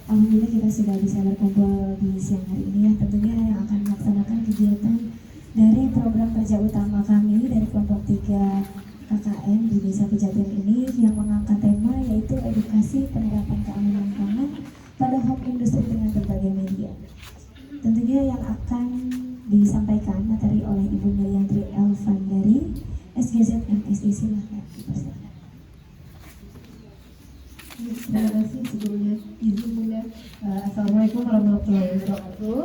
Alhamdulillah kita sudah bisa berkumpul di siang hari ini ya. Tentunya yang akan melaksanakan kegiatan dari program kerja utama kami dari kelompok 3 KKN di Desa Pejaten ini yang mengangkat tema yaitu edukasi penerapan keamanan pangan pada home industri dengan berbagai media. Tentunya yang akan disampaikan materi oleh Ibu Meriantri Elvan dari SGZ MSI. Silahkan dipersilakan. Terima kasih sebelumnya izin Bunda. Assalamualaikum warahmatullahi wabarakatuh.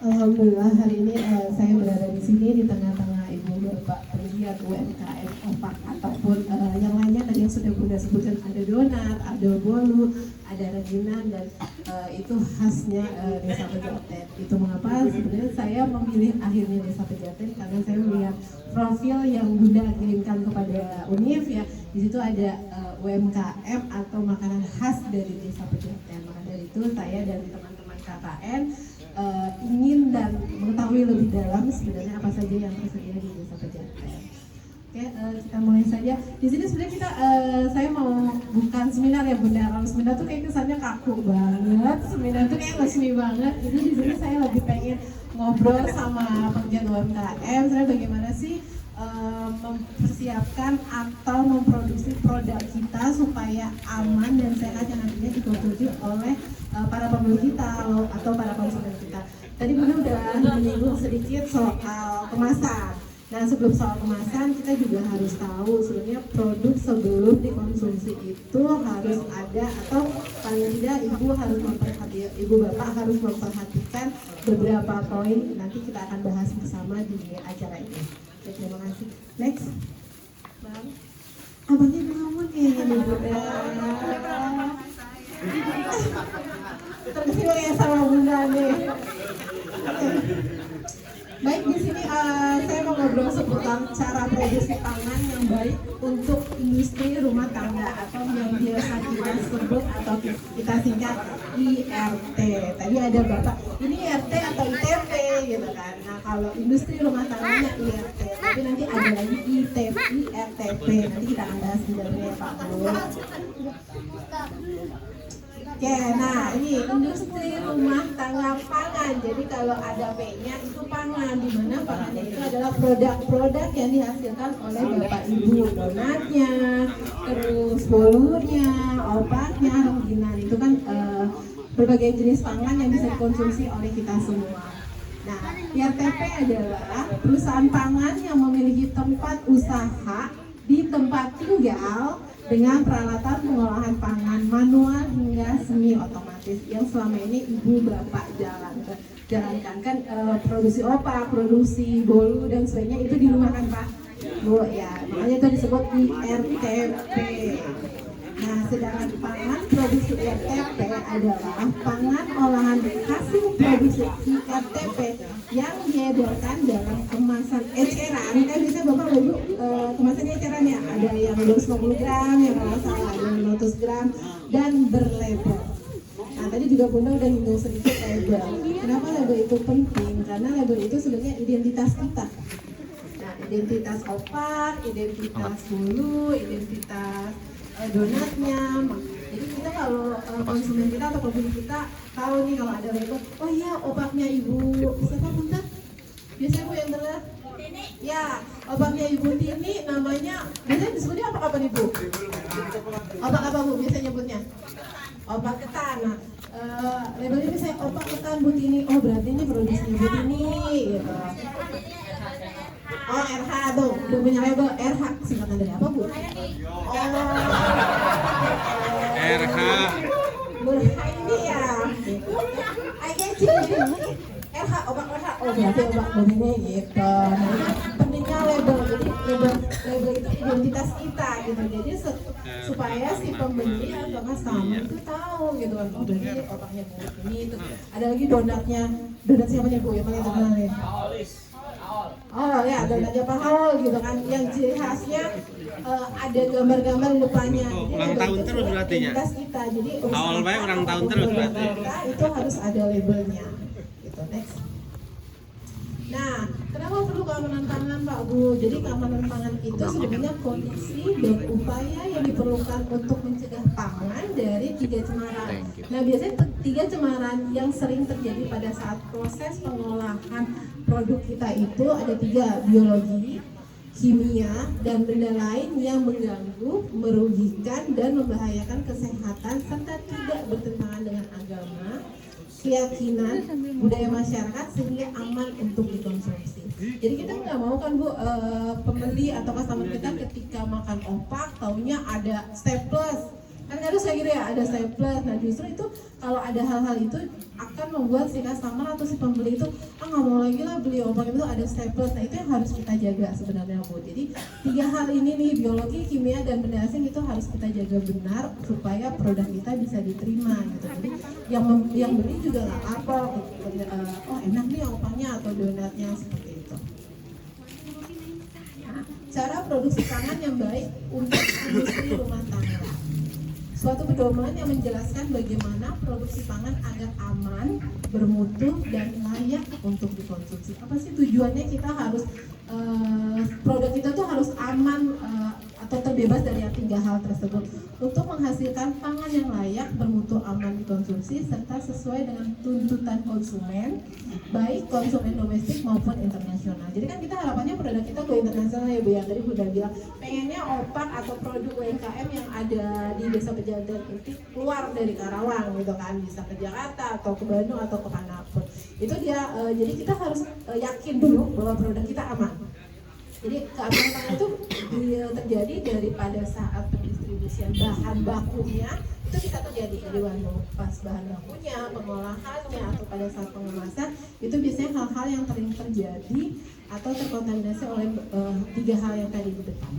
Alhamdulillah hari ini saya berada di sini di tengah-tengah Ibu Bapak pegiat UMKM OPAK ataupun yang lainnya tadi yang sudah Bunda sebutkan, ada donat, ada bolu, ada rengginang, dan itu khasnya Desa Pejaten. Itu mengapa sebenarnya saya memilih akhirnya Desa Pejaten, karena saya melihat profil yang Bunda kirimkan kepada UNIF ya. Di situ ada UMKM atau makanan khas dari Desa Pejaten. Maka dari itu saya dan teman-teman KKN ingin dan mengetahui lebih dalam sebenarnya apa saja yang tersedia di Desa Pejaten. Oke, kita mulai saja. Di sini sebenarnya saya mau bukan seminar ya Bunda. Kalau seminar tuh kayak kesannya kaku banget, seminar tuh kayak resmi banget. Jadi di sini saya lebih pengen ngobrol sama pegiat UMKM. Sebenarnya bagaimana sih mempersiapkan atau memproduksi produk kita supaya aman dan sehat yang nantinya dikonsumsi oleh para pembeli kita atau para konsumen kita. Tadi Bunda udah menyinggung sedikit soal kemasan. Nah, sebelum soal kemasan kita juga harus tahu sebenarnya produk sebelum dikonsumsi itu harus ada, atau paling tidak ibu bapak harus memperhatikan beberapa poin. Nanti kita akan bahas bersama di acara ini. Oke, terima kasih. Next, Bang. Abangnya ngomong kayaknya nih Bunda. Terkesima ya sama Bunda nih. Baik, di sini saya mau ngobrol seputar cara produksi pangan yang baik untuk industri rumah tangga atau yang biasa kita sebut atau kita singkat IRT. Tadi ada Bapak, ini IRT atau ITP gitu kan. Nah, kalau industri rumah tangganya IRT, tapi nanti ada lagi ITP, IRTP. Nanti kita akan bahas di dalamnya Pak Bu. Oke, nah ini industri rumah tangga pangan. Jadi kalau ada P-nya itu pangan, di mana pangannya itu adalah produk-produk yang dihasilkan oleh Bapak Ibu. Donatnya, terus bolunya, opaknya, rengginang, itu kan berbagai jenis pangan yang bisa dikonsumsi oleh kita semua. Nah, IRTP adalah perusahaan pangan yang memiliki tempat usaha di tempat tinggal dengan peralatan pengolahan pangan manual hingga semi otomatis yang selama ini ibu bapak jalankan kan, produksi opak, produksi bolu dan sebagainya itu di rumah kan Pak Bu ya, makanya itu disebut IRTP. Nah, sedangkan pangan produksi IRTP adalah pangan olahan hasil produksi IRTP yang diedarkan dalam kemasan eceran. Kan biasanya Bapak Ibu kemasannya eceran ya, ada yang 250 gram, yang kalau salah ada 500 gram dan berlabel. Nah, tadi juga Bunda udah nyinggung sedikit label. Kenapa label itu penting? Karena label itu sebenarnya identitas kita. Nah, identitas opak, identitas bolu, identitas donatnya. Jadi kita kalau konsumen kita atau pembeli kita tahu nih kalau ada label, oh iya opaknya ibu siapa Bunda? Biasanya Bu yang terlihat? Ya, opaknya Ibu Tini namanya biasanya disebutnya opak apa nih Bu? Opak apa Bu biasanya nyebutnya? Opak ketan. Nah, labelnya misalnya opak ketan Bu Tini, oh berarti ini produksi Ibu Tini gitu. Oh RH tuh, udah punya label RH, singkatan dari apa Bu? Oh RH ini ya. RH, opak RH, oh berarti opak begini gitu. Pentingnya label, jadi label itu identitas kita gitu. Jadi supaya si pembeli atau customer itu tahu gitu kan, oh berarti opaknya begini itu. Ada lagi donat siapanya Bu yang paling terkenal ya? Oh ya, donatnya Pak Hawol gitu kan, yang ciri khasnya ada gambar-gambar di depannya. Ulang tahun terus berarti ya? Kita. Jadi awal baik ulang tahun terus berarti. Itu harus ada labelnya. Gitu. Next. Nah, kenapa perlu keamanan pangan Pak Bu? Jadi keamanan pangan itu sebenarnya kondisi dan upaya yang diperlukan untuk mencegah pangan dari 3 cemaran. Nah, biasanya 3 cemaran yang sering terjadi pada saat proses pengolahan produk kita itu ada 3, biologi, kimia, dan benda lain yang mengganggu, merugikan, dan membahayakan kesehatan serta tidak bertentangan dengan agama, keyakinan, budaya masyarakat sehingga aman untuk dikonsumsi. Jadi kita nggak mau kan Bu, pembeli atau customer kita ketika makan opak taunya ada staples. Kan harus kayak gitu ya, ada staples. Nah justru itu kalau ada hal-hal itu akan membuat si customer atau si pembeli itu nggak mau lagi lah beli opak itu ada staples. Nah itu yang harus kita jaga sebenarnya Bu. Jadi 3 hal ini nih, biologi, kimia, dan benda asing itu harus kita jaga benar supaya produk kita bisa diterima gitu. Jadi yang beli juga nggak kapok, oh enak nih opaknya atau donatnya seperti itu. Nah, cara produksi pangan yang baik untuk industri rumah tangga. Suatu pedoman yang menjelaskan bagaimana produksi pangan agar aman, bermutu, dan layak untuk dikonsumsi. Apa sih tujuannya kita harus produk kita tuh harus aman atau terbebas dari 3 hal tersebut untuk menghasilkan pangan yang layak, bermutu, aman dikonsumsi serta sesuai dengan tuntutan konsumen, baik konsumen domestik maupun internasional. Jadi kan kita harapannya produk kita go internasional ya Bu ya. Tadi udah bilang pengennya opak atau produk UMKM yang ada di Desa Pejaten itu keluar dari Karawang gitu kan, bisa ke Jakarta atau ke Bandung atau ke manapun. Itu dia jadi kita harus yakin dulu bahwa produk kita aman. Jadi keamanan pangan itu terjadi daripada saat pendistribusian bahan bakunya itu bisa terjadi dari pas bahan bakunya, pengolahannya atau pada saat pengemasan itu biasanya hal-hal yang sering terjadi atau terkontaminasi oleh 3 hal yang tadi di depan.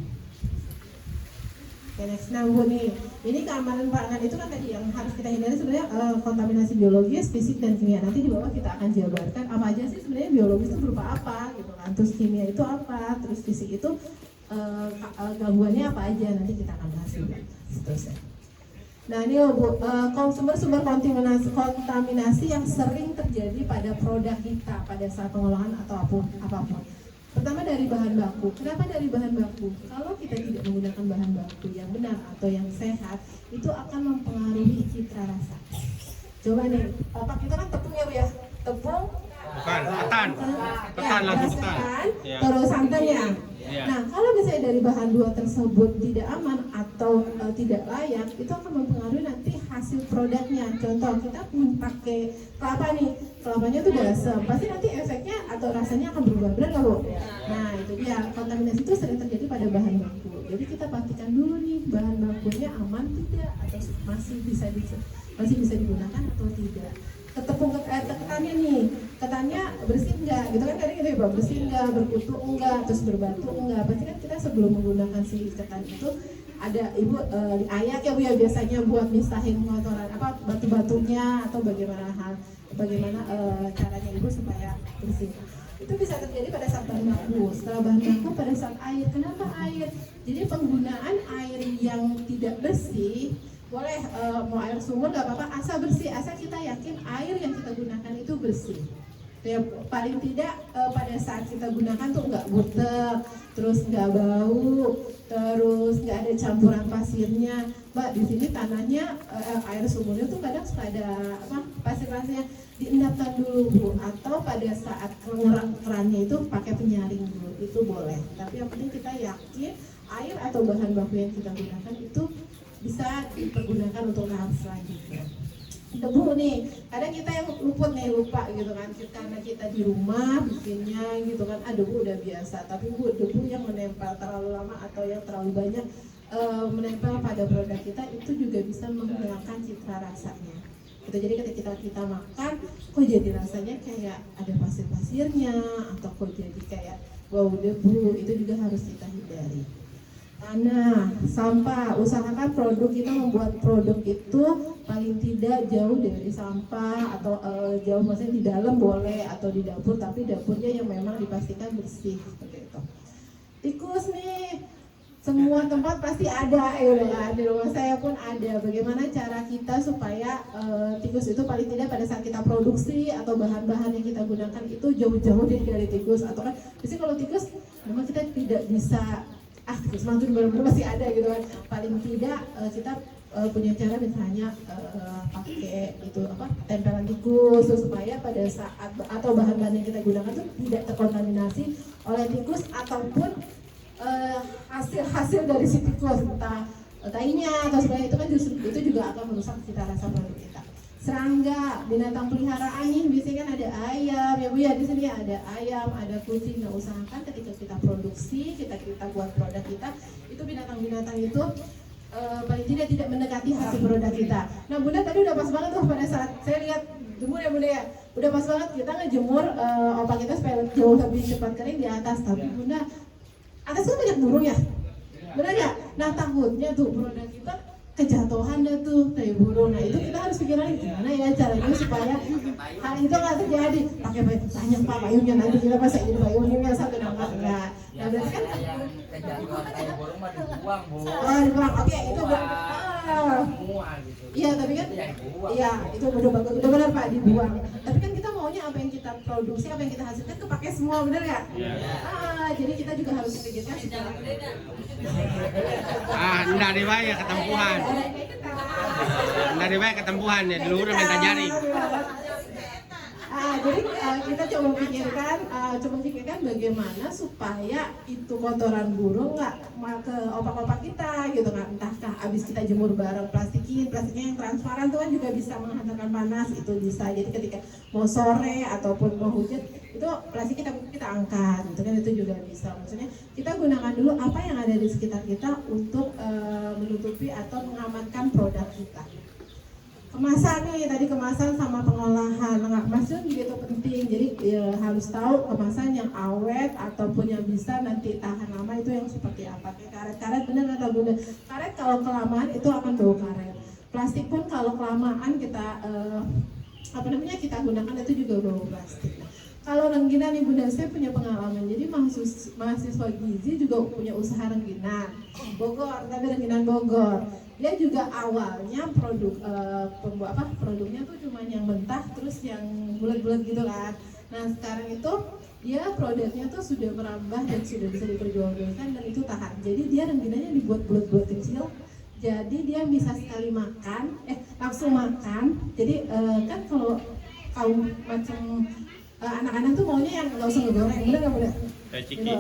Oke, next. Nah Bu nih, ini keamanan pangan itu kan tadi yang harus kita hindari sebenarnya kontaminasi biologis, fisik, dan kimia. Nanti di bawah kita akan jabarkan apa aja sih sebenarnya biologis itu berupa apa gitu kan. Terus kimia itu apa, terus fisik itu gangguannya apa aja, nanti kita akan bahas juga seterusnya. Nah ini Bu, sumber-sumber kontaminasi yang sering terjadi pada produk kita pada saat pengolahan atau apapun. Pertama dari bahan baku. Kenapa dari bahan baku? Kalau kita tidak menggunakan bahan baku yang benar atau yang sehat, itu akan mempengaruhi citra rasa. Coba nih, opak kita kan tepung ya Bu ya? Tepung? Bukan, ketan. Ketan lagi ketan. Ya. Terus santan ya? Ya. Nah, kalau misalnya dari bahan 2 tersebut tidak aman atau tidak layak, itu akan mempengaruhi nanti hasil produknya. Contoh, kita pakai kelapa nih, kelapanya tuh udah asam, pasti nanti efeknya atau rasanya akan berubah, benar nggak Bu? Nah, itu dia, kontaminasi itu sering terjadi pada bahan baku. Jadi kita pastikan dulu nih, bahan bakunya aman tidak, atau masih bisa digunakan atau tidak. Ketannya nih, ketannya bersih enggak, gitu kan tadi gitu ya Pak, bersih enggak, berkutu enggak, terus berbatu enggak. Pasti kan kita sebelum menggunakan si ketan itu ada Ibu diayak ya Bu ya biasanya buat misahin kotoran apa batu-batunya atau bagaimana caranya Ibu supaya bersih. Itu bisa terjadi pada saat bahan baku. Setelah bahan baku pada saat air. Kenapa air? Jadi penggunaan air yang tidak bersih boleh mau air sumur nggak apa-apa, asal bersih, asal kita yakin air yang kita gunakan itu bersih. Ya, paling tidak pada saat kita gunakan tuh nggak butek, terus nggak bau, terus nggak ada campuran pasirnya. Mbak di sini tanahnya air sumurnya tuh kadang suka ada pasir-pasirnya, diendapkan dulu Bu, atau pada saat kerannya itu pakai penyaring dulu, itu boleh. Tapi yang penting kita yakin air atau bahan baku yang kita gunakan itu bisa dipergunakan untuk hal selanjutnya. Debu nih, kadang kita yang lupa gitu kan, karena kita di rumah bikinnya gitu kan, debu udah biasa. Tapi Bu, debu yang menempel terlalu lama atau yang terlalu banyak menempel pada produk kita itu juga bisa menghilangkan citra rasanya. Gitu. Jadi ketika kita makan, kok jadi rasanya kayak ada pasir-pasirnya atau kok jadi kayak bau debu, itu juga harus kita hindari. Tanah, sampah, usahakan produk kita membuat produk itu paling tidak jauh dari sampah atau jauh maksudnya di dalam boleh atau di dapur, tapi dapurnya yang memang dipastikan bersih seperti itu. Tikus nih, semua tempat pasti ada gitu kan, di rumah saya pun ada. Bagaimana cara kita supaya tikus itu paling tidak pada saat kita produksi atau bahan-bahan yang kita gunakan itu jauh-jauh dari tikus. Atau kan biasanya kalau tikus memang kita tidak bisa tikus mantun benar-benar masih ada gitu kan. Paling tidak kita punya cara misalnya pakai itu tempelan tikus supaya pada saat atau bahan-bahan yang kita gunakan itu tidak terkontaminasi oleh tikus ataupun hasil dari si tikus, entah tainya atau sebagainya, itu kan justru itu juga akan merusak cita rasa produk kita. Serangga, binatang peliharaan nih, biasanya kan ada ayam ya Bu ya, di sini ada ayam, ada kucing. Nah, usahakan ketika kita produksi, kita buat produk kita, itu binatang-binatang itu paling tidak mendekati hasil produk kita. Nah Bunda tadi udah pas banget tuh pada saat saya lihat jemur ya Bunda ya, udah pas banget kita ngejemur opak kita supaya jauh lebih cepat kering di atas. Tapi Bunda, atas kan banyak burung ya, benar nggak? Nah takutnya tuh produk kita kejatuhan dah tuh dari burung. Nah itu kita harus pikirin gimana ya caranya supaya hal itu nggak terjadi. Pakai banyak Pak payungnya, nanti kita pakai jadi payungnya satu nambah enggak. Nah berarti kan kejatuhan kayak burung mah dibuang Bu. dibuang. Oke itu Semua gitu. iya tapi kan iya itu udah bagus, udah benar Pak, dibuang. Tapi kan kita maunya apa yang kita produksi, apa yang kita hasilkan kepake semua, benar nggak? Jadi kita juga harus pikirkan secara Nggak dibayar ketempuhan. Nggak dibayar ketempuhan ya, dulu udah minta jaring. Jadi kita coba pikirkan bagaimana supaya itu kotoran burung nggak ke opak-opak kita gitu kan, entahkah abis kita jemur bareng plastiknya yang transparan tuh kan juga bisa menghantarkan panas, itu bisa. Jadi ketika mau sore ataupun mau hujan itu plastik kita angkat gitu kan, itu juga bisa. Maksudnya kita gunakan dulu apa yang ada di sekitar kita untuk menutupi atau mengamankan produk kita. Kemasan nih, tadi kemasan sama pengolahan. Nah, kemasan juga itu penting. Jadi harus tahu kemasan yang awet ataupun yang bisa nanti tahan lama itu yang seperti apa. Kayak karet bener atau bunda. Karet kalau kelamaan itu akan bau karet. Plastik pun kalau kelamaan kita kita gunakan itu juga bau plastik. Nah, kalau rengginan nih Bunda, saya punya pengalaman. Jadi mahasiswa gizi juga punya usaha rengginan Bogor, tapi rengginan Bogor. Dia juga awalnya produknya tuh cuma yang mentah terus yang bulat-bulat gitu kan. Nah sekarang itu dia produknya tuh sudah merambah dan sudah bisa diperjualbelikan dan itu tahan. Jadi dia rengginannya dibuat bulat-bulat kecil. Jadi dia bisa sekali makan, langsung makan. Jadi kan kalau macam anak-anak tuh maunya yang nggak usah ngegoreng, bener nggak boleh? Kayak ciki.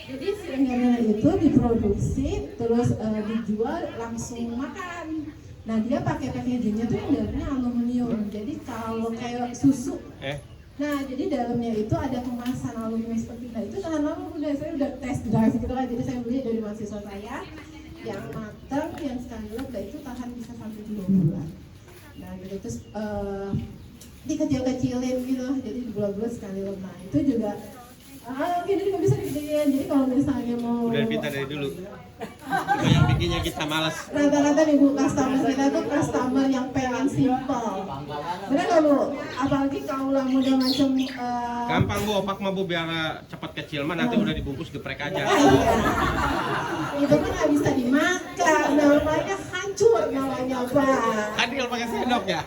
Jadi si rengginang itu diproduksi terus dijual langsung makan. Nah dia pakai packagingnya tuh yang dalamnya aluminium. Jadi kalau kayak susu. Nah jadi dalamnya itu ada kemasan aluminium seperti itu tahan lama. Saya udah test drive gitu kan. Jadi saya beli dari mahasiswa saya yang matang, yang sekali lep, itu tahan bisa sampai 2 bulan. Nah gitu terus dikecil-kecilin gitu, jadi bulat-bulat sekali lep. Nah itu juga mungkin ini juga bisa digedein. Jadi kalau misalnya mau Udah pintar dari dulu. Cuma yang bikinnya kita malas. Rata-rata nih Bu, customer kita tuh customer yang pengen simple. Bener gak Bu? Apalagi kaulah muda macam Gampang Bu, opak mah Bu biar cepat kecil mah nanti udah dibungkus geprek aja. Itu kan gak bisa dimakan, namanya hancur namanya Pak. Kan tinggal pakai sendok ya.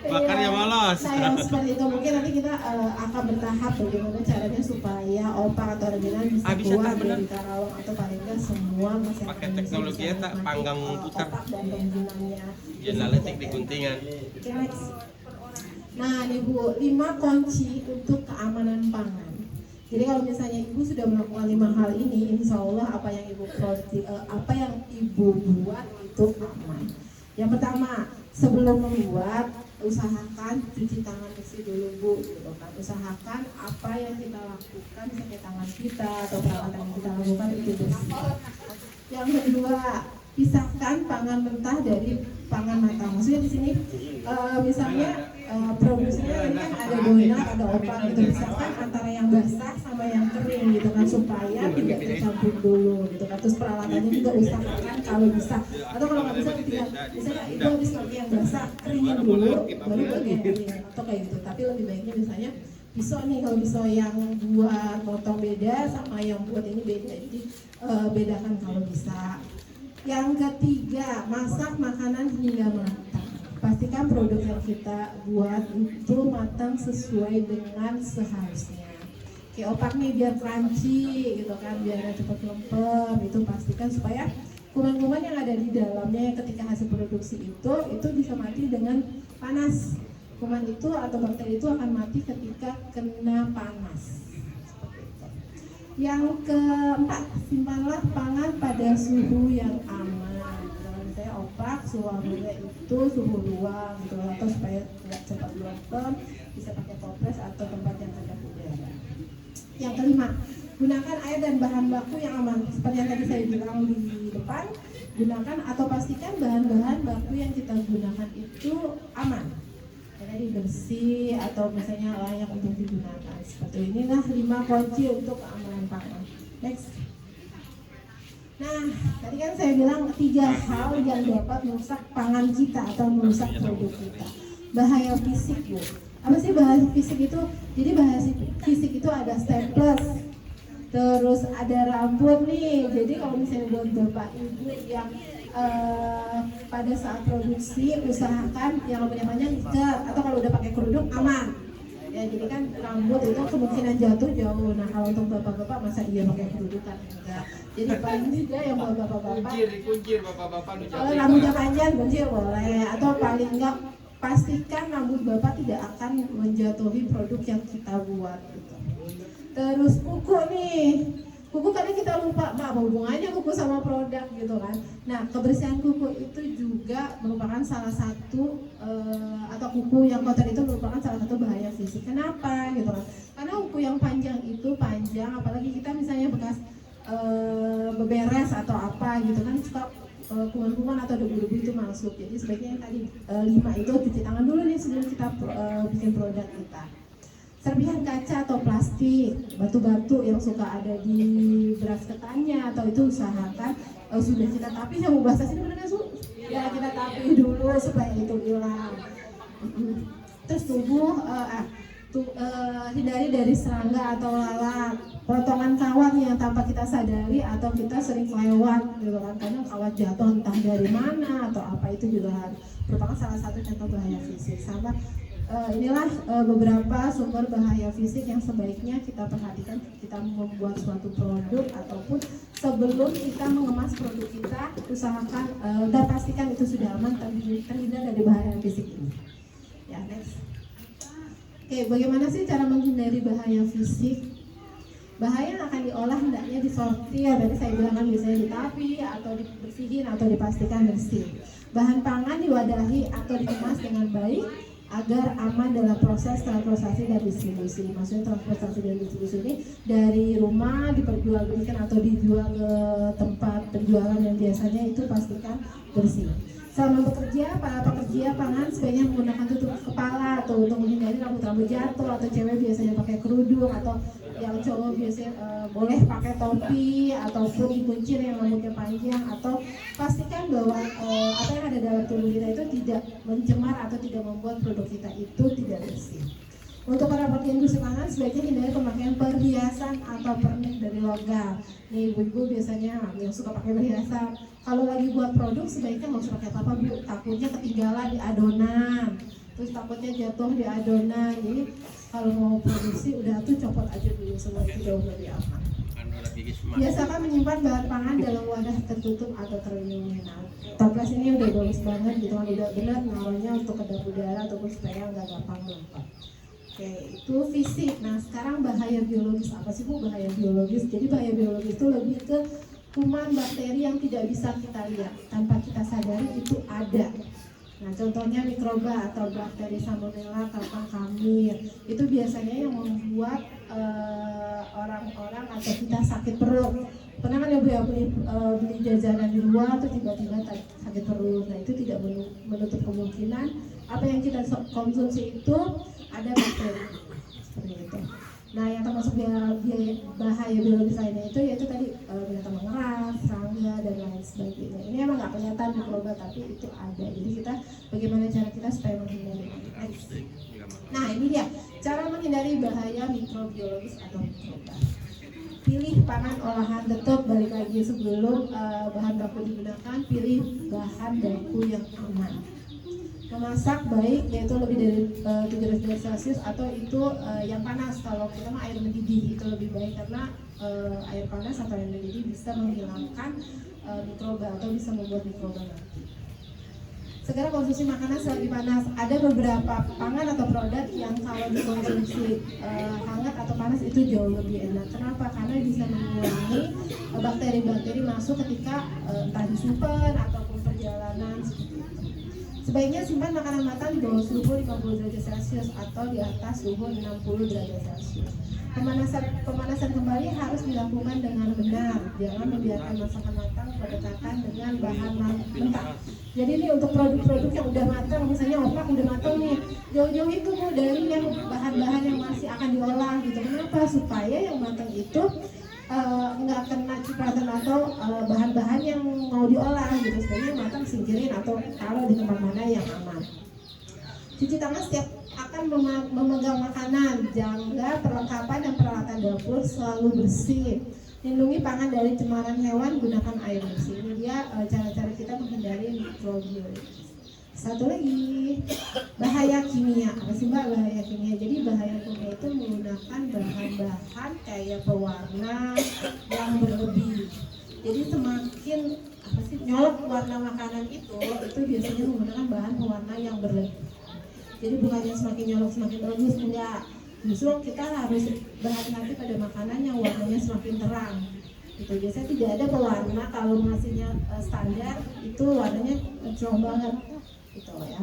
Bakarnya malas. Saya seperti itu, mungkin nanti kita akan bertahap bagaimana caranya supaya opak atau rengginang bisa keluar dari Karawang atau paling nggak semua masyarakat pakai teknologi eta panggang putar. Opak dan rengginangnya. Jenaletik di guntingan. Oke, next. Nah nih Bu, 5 kunci untuk keamanan pangan. Jadi kalau misalnya Ibu sudah melakukan 5 hal ini, insya Allah apa yang Ibu buat itu aman. Yang pertama, sebelum membuat, usahakan cuci tangan bersih dulu Bu, gitu kan. Usahakan apa yang kita lakukan pakai tangan kita atau peralatan yang kita lakukan itu bersih. Yang kedua, pisahkan pangan mentah dari pangan matang. Maksudnya di sini misalnya produksinya ini kan ada doina, ada opak, itu pisahkan antara yang basah sama yang kering gitu kan supaya tidak tercampur dulu gitu kan. Terus peralatannya juga usahakan kalau bisa, atau kalau nggak bisa tinggal misalnya itu habis pakai yang basah keringin dulu baru pakai yang kering atau kayak gitu. Tapi lebih baiknya misalnya pisau nih, kalau pisau yang buat motong beda sama yang buat ini beda, jadi bedakan kalau bisa. Yang ketiga, masak makanan hingga matang. Pastikan produk yang kita buat itu matang sesuai dengan seharusnya. Kayak opak nih biar crunchy gitu kan, biar cepat lempem, itu pastikan supaya kuman-kuman yang ada di dalamnya ketika hasil produksi itu bisa mati dengan panas. Kuman itu atau bakteri itu akan mati ketika kena panas. Yang keempat, simpanlah pangan pada suhu yang aman. Misalnya opak, suhu amannya itu suhu ruang gitu, atau supaya tidak cepat lempem, bisa pakai toples atau tempat yang ada udara. Yang kelima, gunakan air dan bahan baku yang aman. Seperti yang tadi saya bilang di depan, gunakan atau pastikan bahan-bahan baku yang kita gunakan itu aman. Jadi bersih atau misalnya layak untuk digunakan. Seperti inilah 5 kunci untuk keamanan pangan. Next. Nah, tadi kan saya bilang 3 hal yang dapat merusak pangan kita atau merusak produk kita. Bahaya fisik, Bu. Apa sih bahaya fisik itu? Jadi bahaya fisik itu ada staples, terus ada rambut nih. Jadi kalau misalnya buat bapak ibu yang pada saat produksi usahakan yang rambutnya panjang ikat, atau kalau udah pakai kerudung aman. Ya, jadi kan rambut itu kemungkinan jatuh jauh. Nah, kalau untuk bapak-bapak masa iya pakai kerudung kan enggak. Jadi paling juga yang buat bapak-bapak. Kuncir bapak-bapak nu Kalau rambutnya panjang kuncir boleh, atau paling enggak pastikan rambut bapak tidak akan menjatuhi produk yang kita buat gitu. Terus kuku nih. Kuku kadang kita lupa, apa hubungannya kuku sama produk gitu kan. Nah, kebersihan kuku itu juga merupakan salah satu atau kuku yang kotor itu merupakan salah satu bahaya fisik. Kenapa gitu kan? Karena kuku yang panjang itu panjang, apalagi kita misalnya bekas beberes atau apa gitu kan, suka kuman-kuman atau debu-debu itu masuk. Jadi sebaiknya yang tadi 5 itu cuci tangan dulu nih sebelum kita bikin produk kita. Serpihan kaca atau plastik, batu-batu yang suka ada di beras ketannya atau itu usahakan sudah kita tapi yang mau basah sini benar Su? Ya kita tapi dulu supaya itu hilang. Terus hindari dari serangga atau lalat, potongan kawat yang tanpa kita sadari atau kita sering kelewat gitu kan, kadang kawat jatuh entah dari mana atau apa, itu juga merupakan salah satu contoh bahaya fisik. Sama inilah beberapa sumber bahaya fisik yang sebaiknya kita perhatikan kita membuat suatu produk ataupun sebelum kita mengemas produk kita, usahakan dan pastikan itu sudah aman terhindar dari bahaya fisik ini. Ya, next. Oke, bagaimana sih cara menghindari bahaya fisik? Bahaya yang akan diolah hendaknya disortir, tadi saya bilang kan biasanya ditapi atau dibersihin atau dipastikan bersih. Bahan pangan diwadahi atau dikemas dengan baik agar aman dalam proses transportasi dan distribusi. Maksudnya transportasi dan distribusi ini dari rumah diperjualbelikan atau dijual ke tempat penjualan yang biasanya itu pastikan bersih. Selama bekerja, para pekerja pangan sebaiknya menggunakan tutup kepala atau untuk menghindari rambut-rambut jatuh, atau cewek biasanya pakai kerudung, atau yang cowok biasanya boleh pakai topi ataupun dikuncir yang rambutnya panjang, atau pastikan bahwa apa yang ada dalam tubuh kita itu tidak mencemar atau tidak membuat produk kita itu tidak bersih. Untuk para pelaku industri pangan sebaiknya hindari pemakaian perhiasan atau pernik dari logam. Nih ibu-ibu biasanya yang suka pakai perhiasan, kalau lagi buat produk sebaiknya nggak usah pakai apa-apa Bu, takutnya ketinggalan di adonan, terus takutnya jatuh di adonan. Jadi kalau mau produksi udah tuh copot aja dulu semua, itu jauh lebih aman. Biasakan menyimpan bahan pangan dalam wadah tertutup atau terlindungi. Nah, toples ini udah bagus banget gitu kan, udah benar naruhnya untuk kedap udara ataupun supaya nggak gampang melompat. Oke, itu fisik. Nah, sekarang bahaya biologis. Apa sih Bu bahaya biologis? Jadi bahaya biologis itu lebih ke kuman bakteri yang tidak bisa kita lihat, tanpa kita sadari itu ada. Nah, contohnya mikroba atau bakteri salmonella, kapang kamir. Itu biasanya yang membuat orang-orang atau kita sakit perut. Pernah kan ya Bu ya beli jajanan di luar tuh tiba-tiba sakit perut. Nah, itu tidak menutup kemungkinan apa yang kita konsumsi itu ada bakteri seperti itu. Nah, yang termasuk bahaya biologis lainnya itu yaitu tadi binatang mengeras, serangga dan lain sebagainya. Ini emang nggak kelihatan mikroba tapi itu ada. Jadi kita bagaimana cara kita supaya menghindari. Nah, ini dia cara menghindari bahaya mikrobiologis atau mikroba. pilih pangan olahan. Tetap balik lagi sebelum bahan baku digunakan, pilih bahan baku yang aman. Memasak baik yaitu lebih dari 700 derajat Celcius atau itu yang panas. Kalau kita mah air mendidih itu lebih baik karena air panas atau air mendidih bisa menghilangkan mikroba atau bisa membuat mikroba mati. Segera konsumsi makanan selagi panas. Ada beberapa pangan atau produk yang kalau dikonsumsi hangat atau panas itu jauh lebih enak. Kenapa? Karena bisa mengurangi bakteri-bakteri masuk ketika entah disimpan ataupun perjalanan. Sebaiknya simpan makanan matang di bawah suhu 50 derajat Celcius atau di atas suhu 60 derajat Celcius. Pemanasan kembali harus dilakukan dengan benar. Jangan membiarkan masakan matang berdekatan dengan bahan mentah. Jadi ini untuk produk-produk yang udah matang, misalnya opak udah matang nih, jauh-jauh itu Bu dari yang bahan-bahan yang masih akan diolah gitu. Kenapa? Supaya yang matang itu nggak kena cipratan atau bahan-bahan yang mau diolah gitu. Sebaiknya matang singkirin atau taruh di tempat mana yang aman. Cuci tangan setiap akan memegang makanan. Jaga perlengkapan dan peralatan dapur selalu bersih. Lindungi pangan dari cemaran hewan, gunakan air bersih. Ini dia cara-cara kita menghindari mikrobiosis. Satu lagi, bahaya kimia. Apa sih Mbak bahaya kimia? Jadi bahaya kimia itu menggunakan bahan-bahan kayak pewarna yang berlebih. Jadi semakin nyolok warna makanan itu biasanya menggunakan bahan pewarna yang berlebih. Jadi bukannya semakin nyolok semakin bagus, enggak. Justru kita harus berhati-hati pada makanan yang warnanya semakin terang. Gitu. Biasanya tidak ada pewarna kalau ngasihnya standar itu warnanya cerah banget. Gitu ya.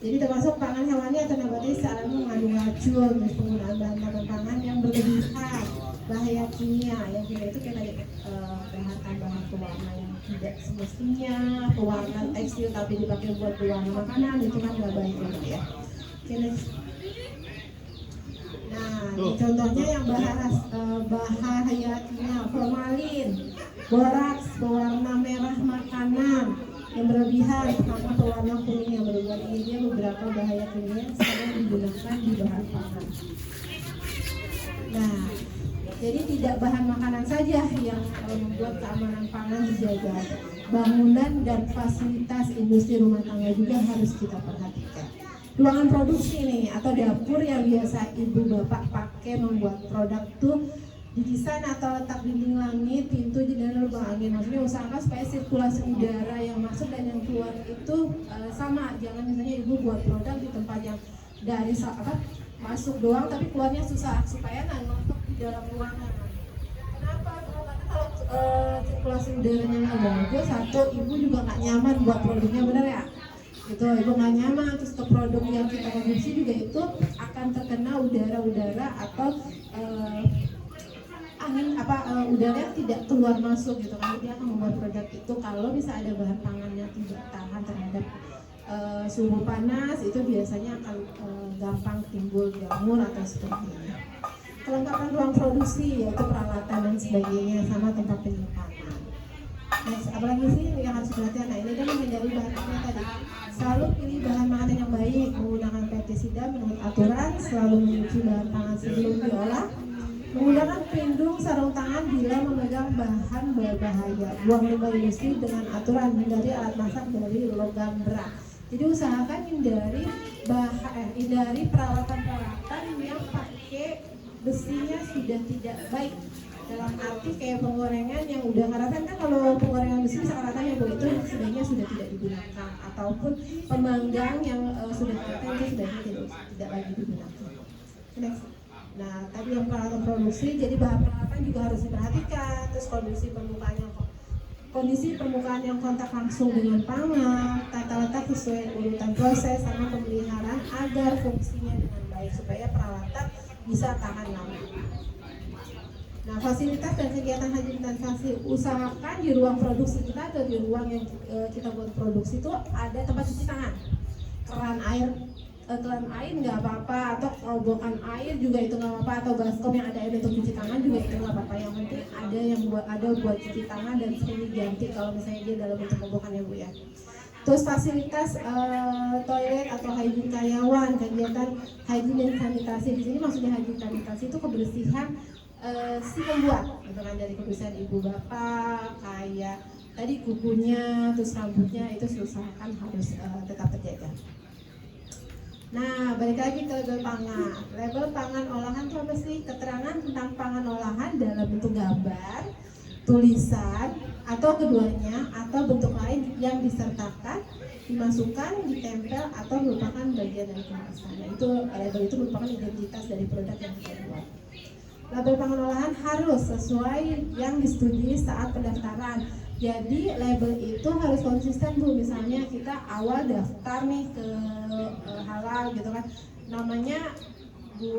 Jadi termasuk pangan hewani atau nabati secara mengandung racun, terus penggunaan bahan pangan yang berlebihan, bahaya kimia. Yang kimia itu kayak tadi bahan tambahan pewarna yang tidak semestinya, pewarna tekstil tapi dipakai buat pewarna makanan itu kan nggak baik banget ya. Oke, next. Nah, ini contohnya yang bahaya kimia, formalin, boraks, pewarna merah makanan yang berlebihan, sama pewarna kuning yang berlebihan. Ini dia beberapa bahaya kimia yang sering digunakan di bahan pangan. Nah, jadi tidak bahan makanan saja yang membuat keamanan pangan dijaga. Bangunan dan fasilitas industri rumah tangga juga harus kita perhatikan. Ruangan produksi nih atau dapur yang biasa ibu bapak pakai membuat produk tuh didesain atau letak dinding langit, pintu, jendela, lubang angin. Maksudnya usahakan supaya sirkulasi udara yang masuk dan yang keluar itu sama. Jangan misalnya ibu buat produk di tempat yang dari masuk doang tapi keluarnya susah, supaya nggak nontok di dalam ruangan. Kenapa? Karena kalau sirkulasi udaranya nggak bagus, satu ibu juga nggak nyaman buat produknya, benar ya? Gitu, ibu nggak nyaman, terus ke produk yang kita konsumsi juga itu akan terkena udara-udara atau angin udara yang tidak keluar masuk gitu kan. Dia akan membuat produk itu kalau bisa ada bahan pangan yang tidak tahan terhadap suhu panas, itu biasanya akan gampang timbul jamur atau sebagainya. Kelengkapan ruang produksi yaitu peralatan dan sebagainya, sama tempat penyimpanan. Next, apalagi sih yang harus diperhatikan? Nah, ini kan menghindari bahan kimia tadi. Selalu pilih bahan makanan yang baik, menggunakan pestisida menurut aturan, selalu mencuci bahan pangan sebelum diolah, menggunakan pelindung sarung tangan bila memegang bahan berbahaya, buang limbah industri dengan aturan, hindari alat masak dari logam berat. Jadi usahakan hindari peralatan-peralatan yang pakai besinya sudah tidak baik. Dalam arti kayak penggorengan yang udah karatan kan, kalau penggorengan besi bisa karatan yang itu sebenarnya sudah tidak digunakan, ataupun pemanggang yang sudah karatan itu sebenarnya tidak lagi digunakan. Next. Nah, tadi yang peralatan produksi, jadi bahan peralatan juga harus diperhatikan. Terus kondisi permukaan yang kontak langsung dengan pangan, tata letak sesuai urutan proses, sama pemeliharaan agar fungsinya dengan baik supaya peralatan bisa tahan lama. Nah, fasilitas dan kegiatan haji dan fasilitas, usahakan di ruang produksi kita atau di ruang yang kita buat produksi itu ada tempat cuci tangan, keran air nggak apa-apa, atau terobokan air juga itu nggak apa-apa, atau baskom yang ada air untuk cuci tangan juga itu nggak apa-apa. Yang penting ada buat cuci tangan dan sering diganti kalau misalnya dia dalam bentuk robokan ya Bu ya. Terus fasilitas toilet atau hygiene karyawan, kegiatan hygiene dan sanitasi. Di sini maksudnya hygiene sanitasi itu kebersihan si pembuat, gitu kan, dari keputusan ibu bapak, kayak tadi kukunya, terus rambutnya itu diusahakan harus tetap terjaga. Nah, balik lagi ke label pangan. Label pangan olahan itu apa sih? Keterangan tentang pangan olahan dalam bentuk gambar, tulisan, atau keduanya, atau bentuk lain yang disertakan, dimasukkan, ditempel, atau merupakan bagian dari kemasan. Nah, itu label itu merupakan identitas dari produk yang kita buat. Label pangan olahan harus sesuai yang disetujui saat pendaftaran. Jadi label itu harus konsisten Bu. Misalnya kita awal daftar nih ke halal gitu kan, namanya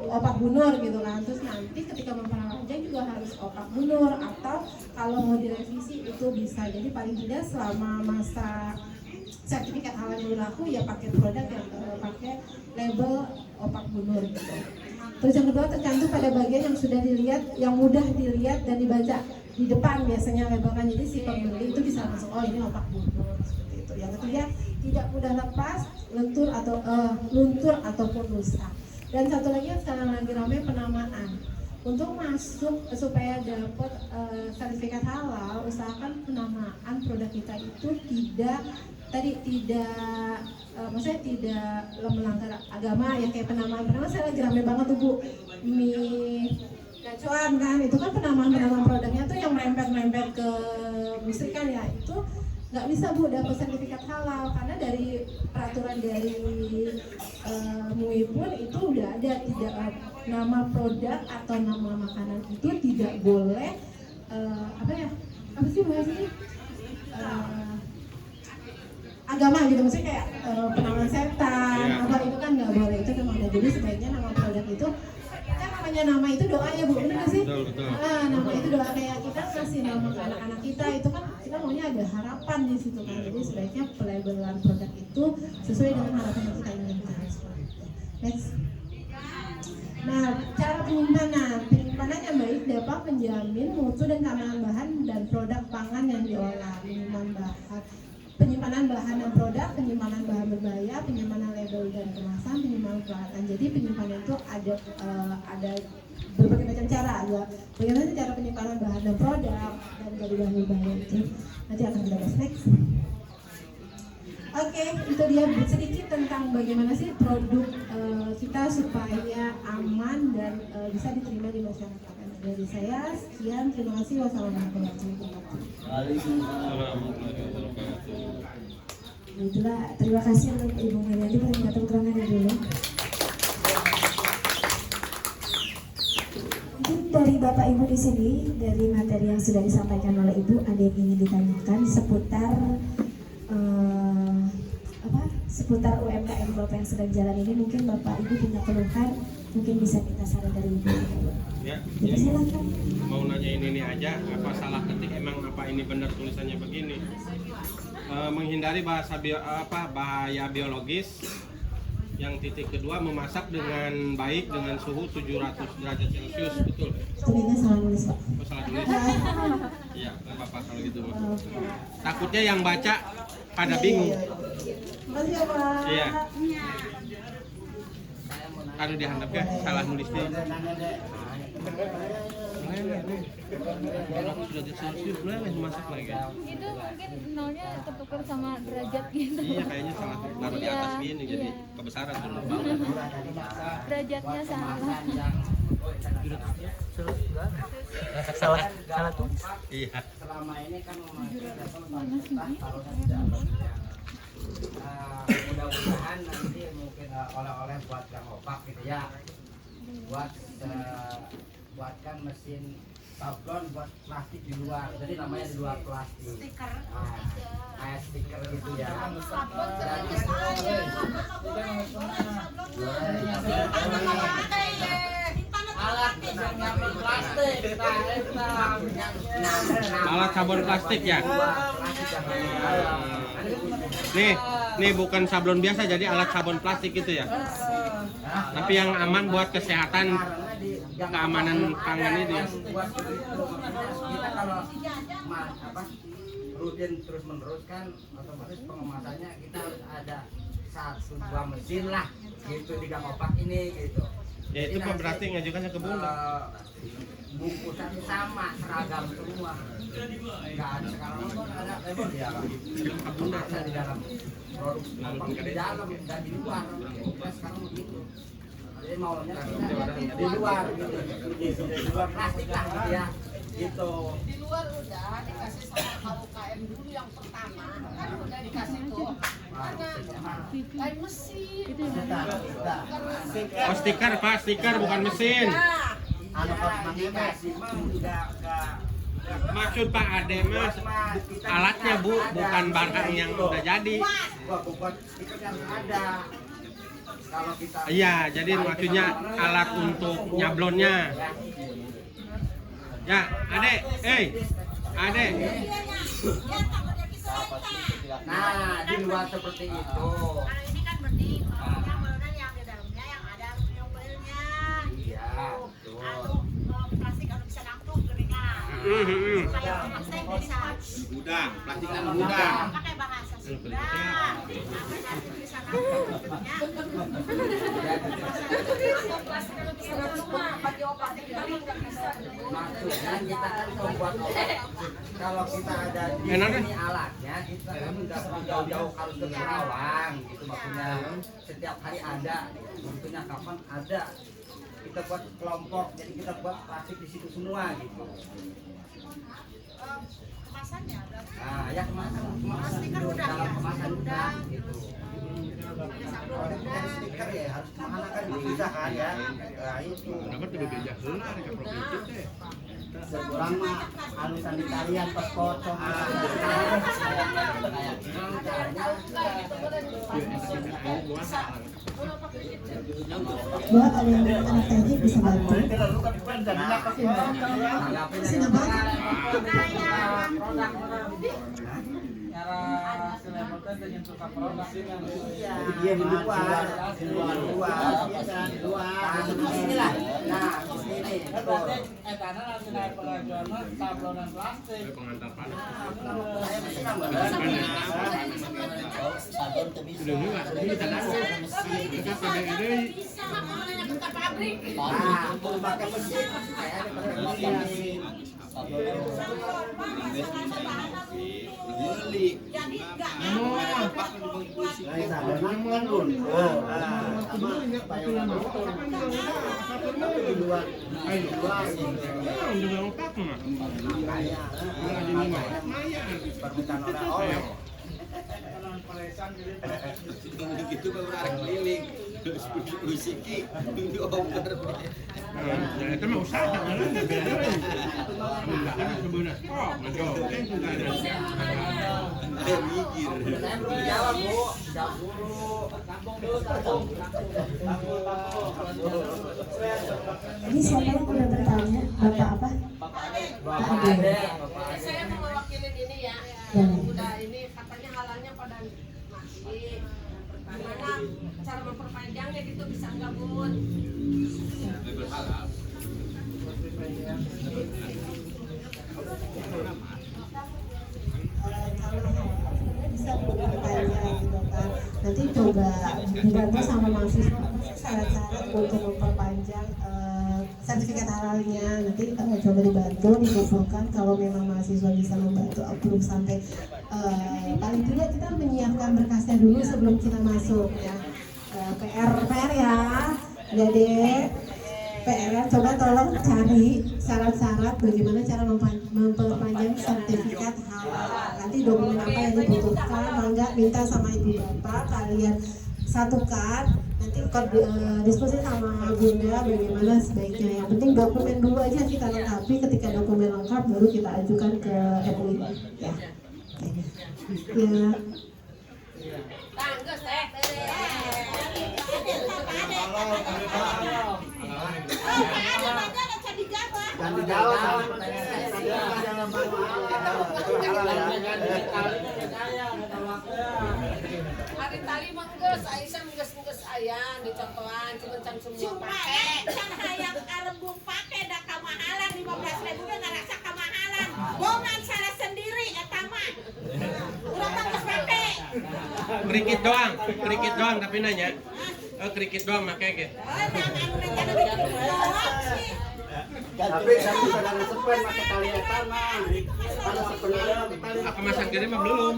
opak bunur gitu kan, terus nanti ketika memperoleh juga harus opak bunur, atau kalau mau direvisi itu bisa. Jadi paling tidak selama masa sertifikat halal yang berlaku ya pakai produk yang pakai label opak bunur gitu. Terus yang kedua, tercantum pada bagian yang sudah dilihat, yang mudah dilihat dan dibaca di depan biasanya labelkan, jadi si pembeli itu bisa langsung oh ini opak bunur seperti itu. Yang ketiga, tidak mudah lepas, luntur ataupun rusak. Dan satu lagi yang sekarang lagi ramai, penamaan. Untuk masuk supaya dapat sertifikat halal, usahakan penamaan produk kita itu maksudnya tidak melanggar agama ya, kayak penamaan saya lagi rame banget tuh Bu, mie gacuan kan, itu kan penamaan produknya tuh yang merempet ke musik kan ya, itu nggak bisa Bu dapat sertifikat halal, karena dari peraturan dari MUI pun itu udah ada, tidak nama produk atau nama makanan itu tidak boleh apa sih bahasanya agama gitu, maksudnya kayak penamaan setan apa itu kan nggak boleh, itu memang ada. Jadi sebaiknya nama produk itu kan namanya nama itu doa ya Bu, benar nggak sih? Betul. Nama itu doa, kayak kita ngasih nama ke anak-anak kita itu kan kita maunya ada harapan di situ kan. Jadi sebaiknya pelabelan produk itu sesuai dengan harapan yang kita inginkan. Next. Nah, cara penyimpanan yang baik dapat menjamin mutu dan keamanan bahan dan produk pangan yang diolah. Penyimpanan bahan dan produk, penyimpanan bahan berbahaya, penyimpanan label dan kemasan, penyimpanan peralatan. Jadi penyimpanan itu ada berbagai macam cara. Bagaimana cara penyimpanan bahan dan produk dan dari bahan berbahaya itu nanti akan kita bahas next. Oke, itu dia sedikit tentang bagaimana sih produk kita supaya aman dan bisa diterima di masyarakat. Dari saya sekian, terima kasih. Wassalamualaikum warahmatullahi wabarakatuh. Itulah, terima kasih untuk Ibu Melianti paling datang keterangannya dulu. Mungkin dari Bapak Ibu di sini, dari materi yang sudah disampaikan oleh Ibu, ada yang ingin ditanyakan seputar seputar UMKM Bapak yang sedang jalan ini. Mungkin Bapak Ibu punya keluhan, mungkin bisa kita saran dari Ibu. Ya, Kita silakan. Mau nanyain ini aja, apa salah ketik, emang apa ini benar tulisannya begini? Menghindari bahaya biologis. Yang titik kedua, memasak dengan baik dengan suhu 700 derajat Celcius, betul? Tulisnya salah nulis Pak. Oh, salah tulis? Iya, nggak apa-apa kalau gitu. Takutnya yang baca pada bingung. Makasih ya Pak. Iya. Aduh dihandap ya, salah nulisnya. Kalau derajat Celcius boleh masak lagi. Itu mungkin nolnya ketukar sama derajat gitu. Iya, kayaknya salah naruh di atas gini jadi kebesaran dulu. Derajatnya salah. Salah tuh. Iya. Selama ini kan kalau mudah-mudahan nanti mungkin oleh-oleh buat yang opak gitu ya, buatkan mesin sablon buat plastik di luar, jadi namanya di luar plastik, kayak stiker gitu ya. Alat sabun plastik ya. Nih bukan sablon biasa, jadi alat sabun plastik gitu ya. Tapi yang aman buat kesehatan, keamanan pangan itu ya. Kita kalau rutin terus menerus kan otomatis pengemasannya kita harus ada dua mesin lah gitu di gang opak ini gitu. Ya itu berarti ngajukannya ke Bulog. bungkusannya sama, seragam semua. Nggak ada sekarang kan ada label ya, ada di dalam produk apa di dalam dan di luar. Kita sekarang begitu. Jadi maunya kita di luar gitu, di luar plastik lah gitu ya. Gitu. Di luar udah dikasih sama KUKM dulu yang pertama kan udah dikasih tuh kain mesin. Oh stiker Pak, stiker bukan mesin. Anak komunikasi mah enggak Maksud Pak Ade mas alatnya Bu, bukan barang yang udah jadi. buat stiker yang ada. Kalau kita Iya, jadi maksudnya alat untuk nyablonnya. Ya, Ade, Ade. nah di luar seperti itu. Nah ini kan mending yang bangunan yang di dalamnya yang ada aluminiumnya. Iya, betul. Plastik anu bisa ngangkut geuningan. Supaya plastik bisa Mudah, plastik kan pakai bahasa Sunda. Apa nanti bisa ngangkut geuningan. Plastik anu bisa ngangkut mah pakai plastik kali enggak bisa. Maksudnya kita kan membuat kalau kita ada di sini alatnya kita kan nggak perlu jauh-jauh harus ke Karawang gitu maksudnya setiap hari ada maksudnya kapan ada kita buat kelompok jadi kita buat plastik di situ semua gitu. Kemasannya ada. Nah ya kemasan Stiker udah dalam ya, kemasan stiker udah udah. gitu. Pakai sablon Kalau udah. dari stiker ya harus kemana kan bisa kan ya. Nah itu. Seorang mah halusan di talian pas pocong. Buat ada yang anak teknik bisa bantu. Sini Bang. Dia di luar, di luar, di luar. Inilah. Nah, ini. Pengantar Pak. Ah, pakai mesin. Saya ada pakai mesin. Jadi enggak gitu baru arek keliling musiki dioper Ya itu mah usaha kan beda euy. Enggak kan sebenarnya. Oh, ngajok. ayo mikir Saya belum jawab, Bu. Jawab dulu. Ini siapa yang udah bertanya? Bapak apa? Bapak Ade. saya mau mewakilin ini ya. Ya. Udah ini katanya halalnya pada masih. Gimana cara memperpanjangnya gitu bisa enggak, Bun? Bisa bertanya gitu kan. Nanti coba dibantu sama mahasiswa apa sih syarat-syarat untuk memperpanjang sertifikat halalnya. Nanti coba dibantu dikumpulkan kalau memang mahasiswa bisa membantu approve sampai paling tidak kita menyiapkan berkasnya dulu sebelum kita masuk ya. PR ya, jadi PR coba tolong cari syarat-syarat bagaimana cara memperpanjang sertifikat halal. Nanti dokumen apa yang dibutuhkan, bangga minta sama ibu bapak kalian satukan. Nanti diskusi sama bunda bagaimana sebaiknya. Yang penting dokumen dulu aja kita lengkapi. Ketika dokumen lengkap baru kita ajukan ke MUI. Ya. Ya. Dan dijawab. Hari tali mah geus, Aisyah geus aya dicontohan cuman semua pakai. Can hayang arembung pakai da kamahalan 15.000 ge ngarasa kamahalan. Bongan salah sendiri eta mah. Urang mah geus pake. Kerikit doang tapi nanya. Kerikit doang make ge. Nang anu rencana bikin doang sih. Tapi sedang sepen pakai tali tanah. Ada sebenarnya tali. Apa masang gede mah belum?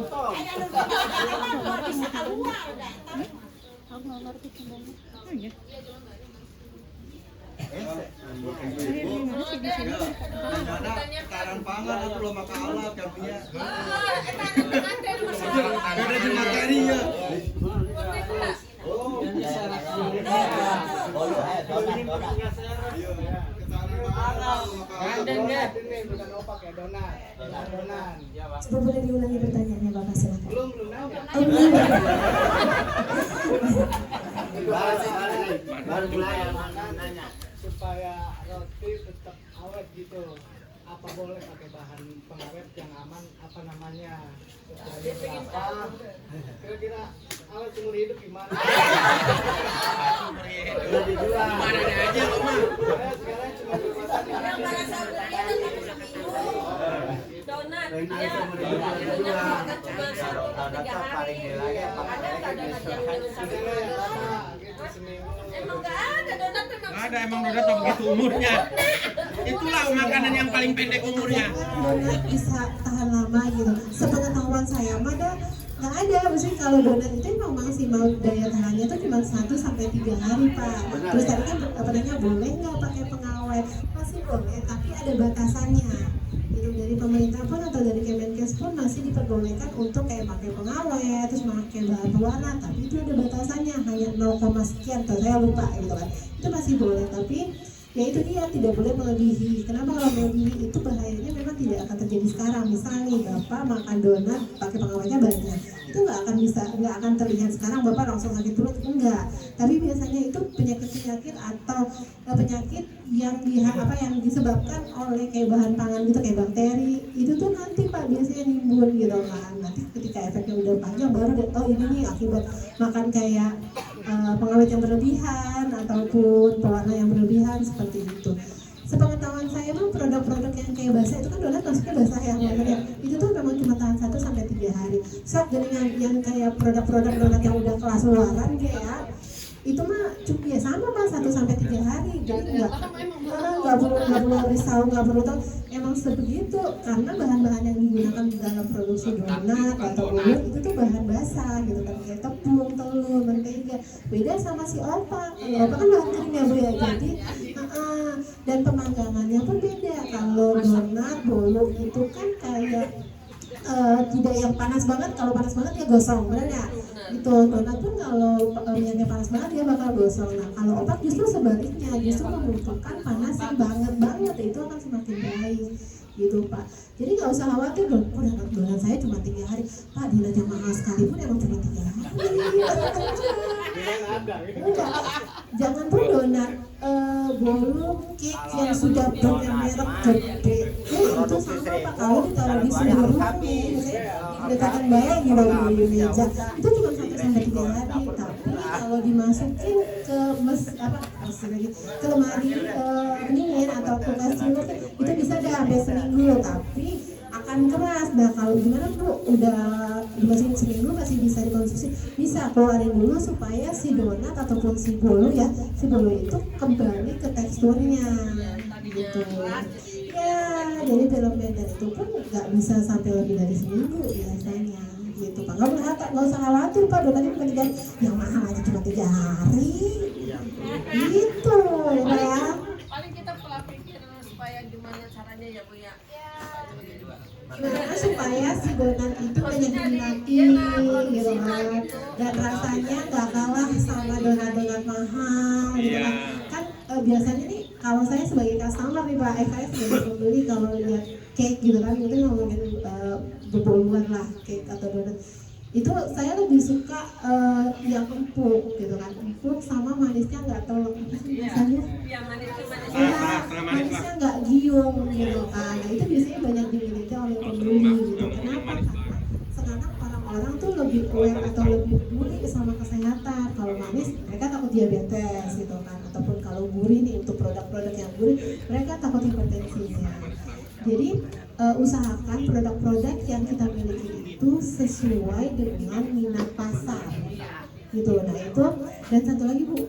Aku nggak ngerti sebenarnya. Sekarang pangan atau lo makan alat yang punya. Ada di materinya. Coba boleh diulangi pertanyaannya Bapak, silakan. Belum baru mulai nanya. Supaya roti tetap awet gitu, apa boleh pakai bahan pengawet yang aman, apa namanya, supaya berapa, kira-kira awet seumur hidup gimana? Udah dijual. Mana aja lo mah. Sekarang cuma dimasak Donat, Rendah ya. seumur hidup udah dijual. Ada paling lagi ada nggak donat yang sampai gitu seminggu. emang nggak ada donat emang. Nggak ada, emang udah tau begitu umurnya. Itulah makanan yang paling pendek umurnya. Donat bisa tahan lama gitu. Sepengetahuan saya mah nggak ada, maksudnya kalau donat itu emang maksimal daya tahannya tuh cuma 1 sampai 3 hari Pak. Terus tadi kan pertanyaannya boleh nggak pakai pengawet? Masih boleh, tapi ada batasannya. Gitu, dari pemerintah pun atau dari Kemenkes pun masih diperbolehkan untuk kayak pakai pengawet, terus pakai bahan pewarna, tapi itu ada batasannya hanya 0, sekian atau saya lupa gitu kan. Itu masih boleh, tapi ya itu dia tidak boleh melebihi. Kenapa kalau melebihi itu bahayanya memang tidak akan terjadi sekarang. Misalnya nih Bapak makan donat pakai pengawetnya banyak, itu nggak akan terlihat sekarang Bapak langsung sakit perut, enggak. Tapi biasanya itu penyakit atau penyakit yang yang disebabkan oleh kayak bahan pangan gitu, kayak bakteri itu tuh nanti Pak biasanya nimbun gitu kan. Nanti ketika efeknya udah panjang baru oh ini nih akibat makan kayak pengawet yang berlebihan ataupun pewarna yang berlebihan seperti itu. Sepengetahuan saya mah produk-produk yang kayak basah itu kan donat masuknya basah ya, itu tuh memang cuma tahan 1 sampai 3 hari. So dengan yang kayak produk-produk donat yang udah kelas luaran kayak itu mah cukup ya sama Mas 1 sampai 3 hari. Jadi nggak perlu risau, nggak perlu tahu emang sebegitu karena bahan-bahan yang digunakan di dalam produksi donat atau bubur itu tuh bahan basah gitu kan, kayak tepung, telur, mentega. Beda sama si opak. Kalau opak kan bahan kering ya Bu ya. Jadi dan pemanggangannya pun beda. Kalau donat, bolu itu kan kayak tidak yang panas banget. Kalau panas banget ya gosong, benar ya? Itu donat pun kalau minyaknya panas banget dia bakal gosong. Nah kalau opak justru sebaliknya, justru membutuhkan panas yang banget itu akan semakin baik gitu Pak. Jadi nggak usah khawatir dong, donat saya cuma 3 hari Pak, donat yang mahal sekalipun emang cuma 3 hari. Enggak, jangan pun donat bolu cake yang sudah punya merek gede itu sama Pak, kalau ditaruh di seluruh dikatakan bayang di meja itu cuma 1 sampai 3 hari. Tapi kalau dimasukin ke ke lemari pendingin atau kulkas cooler itu bisa dah sampai seminggu, tapi akan keras. Nah kalau gimana Bu, udah dimasukin seminggu masih bisa dikonsumsi, bisa keluarin dulu supaya si donat ataupun si bolu itu kembali ke teksturnya gitu ya. Jadi film beda itu pun nggak bisa sampai lebih dari seminggu biasanya gitu Pak. Nggak usah khawatir Pak, donatnya bukan 3 hari, yang mahal aja cuma 3 hari gitu ya. Paling kita pola pikir supaya gimana caranya ya Bu ya. Gimana supaya si donat itu banyak diminati gitu kan, dan rasanya nggak kalah sama donat-donat mahal gitu kan. Biasanya nih kalau saya sebagai customer nih Pak, saya sebagai pembeli kalau lihat cake gitu kan, mungkin ngomongin beboluan lah cake atau donat, itu saya lebih suka yang empuk gitu kan, empuk sama manisnya nggak terlalu biasanya manisnya nggak giung gitu kan. Nah itu biasanya banyak dimiliki oleh pembeli gitu. Kenapa? Karena sekarang orang-orang tuh lebih aware atau lebih peduli sama kesehatan. Kalau manis mereka takut diabetes gitu kan, ataupun kalau gurih nih, untuk produk-produk yang gurih mereka takut hipertensinya. Jadi usahakan produk-produk yang kita miliki itu sesuai dengan minat pasar gitu. Nah itu, dan satu lagi Bu,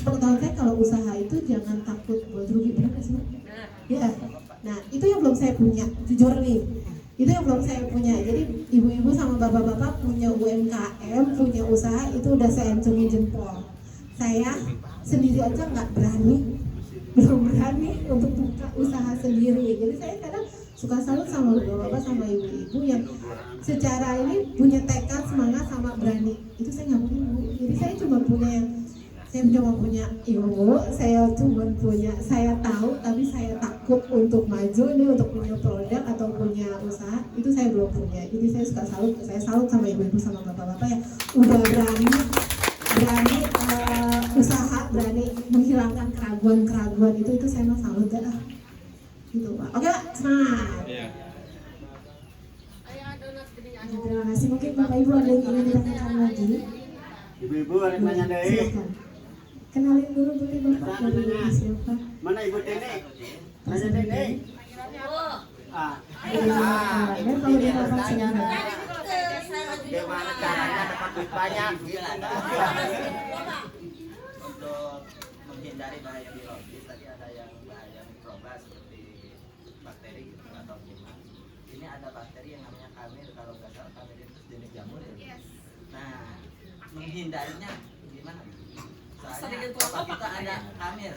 pengetahuan saya kalau usaha itu jangan takut buat rugi, benar nggak sih Bu? Ya, nah itu yang belum saya punya, jujur nih. Itu yang belum saya punya. Jadi ibu-ibu sama bapak-bapak punya UMKM, punya usaha, itu udah saya acungin jempol. Saya sendiri aja nggak berani, belum berani untuk buka usaha sendiri. Jadi saya kadang suka salut sama bapak-bapak sama ibu-ibu yang secara ini punya tekad, semangat, sama berani. Itu saya nggak punya. Jadi saya cuma punya ilmu, saya cuma punya, saya tahu tapi saya takut untuk maju nih, untuk punya produk atau punya usaha, itu saya belum punya. Jadi saya suka saya salut sama ibu-ibu sama bapak-bapak yang udah berani usaha, berani menghilangkan keraguan itu saya mah salut dah. Gitu Pak. Oke Pak, semangat. Iya. Terima kasih. Mungkin Bapak Ibu ada yang ingin ditanyakan lagi? Ibu-ibu ada yang nanya deh. Silakan. Kenalin dulu boleh Bapak dari siapa? Mana Ibu Tene? Nanya Tene. Ah. Dan kalau dia Bapak silakan. Bagaimana caranya dapat duit banyak gitu. Untuk menghindari bahaya biologis, tadi ada yang bahaya mikroba seperti bakteri gitu atau kuman. Ini ada bakteri yang namanya kamir, kalau nggak salah kamir itu jenis jamur ya. Nah, menghindarinya gimana? Soalnya apa kita ada kamir.